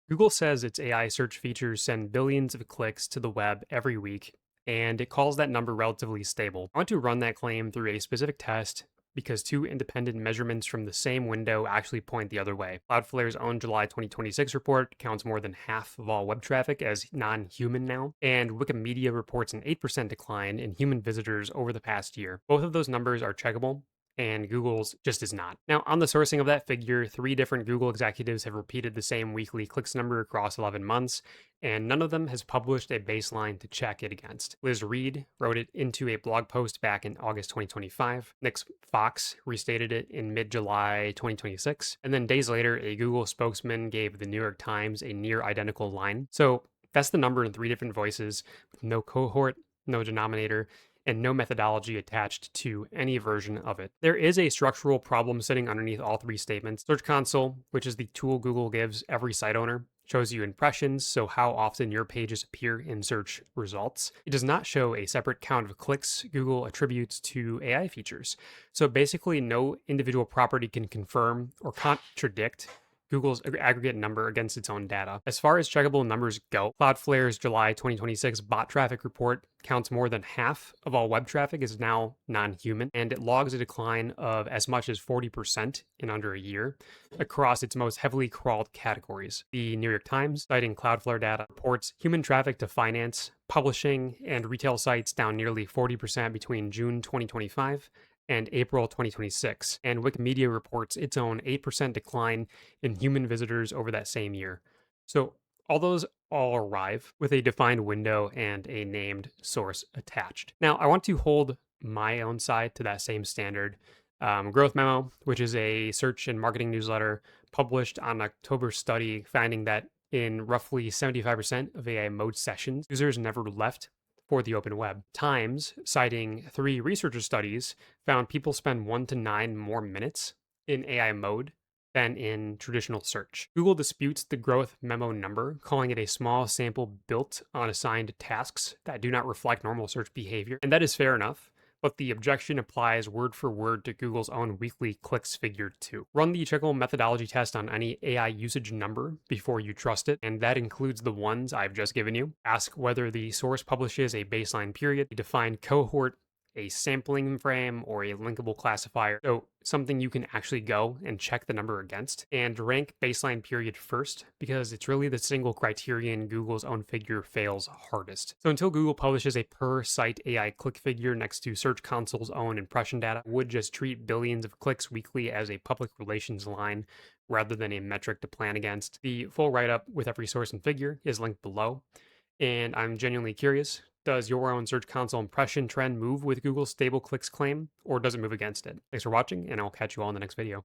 Google says its AI search features send billions of clicks to the web every week, and it calls that number relatively stable. I want to run that claim through a specific test because two independent measurements from the same window actually point the other way. Cloudflare's own July 2026 report counts more than half of all web traffic as non-human now, and Wikimedia reports an 8% decline in human visitors over the past year. Both of those numbers are checkable, and Google's just is not. Now, on the sourcing of that figure, three different Google executives have repeated the same weekly clicks number across 11 months, and none of them has published a baseline to check it against. Liz Reed wrote it into a blog post back in August 2025. Nick Fox restated it in mid July 2026. And then days later, a Google spokesman gave the New York Times a near identical line. So that's the number in three different voices with no cohort, no denominator, and no methodology attached to any version of it. There is a structural problem sitting underneath all three statements. Search Console, which is the tool Google gives every site owner, shows you impressions, so how often your pages appear in search results. It does not show a separate count of clicks Google attributes to AI features. So basically, no individual property can confirm or contradict Google's aggregate number against its own data. As far as checkable numbers go, Cloudflare's July 2026 bot traffic report counts more than half of all web traffic is now non-human, and it logs a decline of as much as 40% in under a year across its most heavily crawled categories. The New York Times, citing Cloudflare data, reports human traffic to finance, publishing, and retail sites down nearly 40% between June 2025 and April 2026, and Wikimedia reports its own 8% decline in human visitors over that same year. So all those all arrive with a defined window and a named source attached. Now, I want to hold my own side to that same standard. Growth Memo, which is a search and marketing newsletter, published on October study finding that in roughly 75% of AI mode sessions, users never left for the open web. Times, citing three researcher studies, found people spend 1 to 9 more minutes in AI mode than in traditional search. Google disputes the growth memo number, calling it a small sample built on assigned tasks that do not reflect normal search behavior. And that is fair enough, but the objection applies word for word to Google's own weekly clicks figure too. Run the checkable methodology test on any AI usage number before you trust it, and that includes the ones I've just given you. Ask whether the source publishes a baseline period, a defined cohort, a sampling frame, or a linkable classifier. So something you can actually go and check the number against, and rank baseline period first because it's really the single criterion Google's own figure fails hardest. So until Google publishes a per site AI click figure next to Search Console's own impression data, would just treat billions of clicks weekly as a public relations line rather than a metric to plan against. The full write-up with every source and figure is linked below. And I'm genuinely curious, does your own Search Console impression trend move with Google's stable clicks claim, or does it move against it? Thanks for watching, and I'll catch you all in the next video.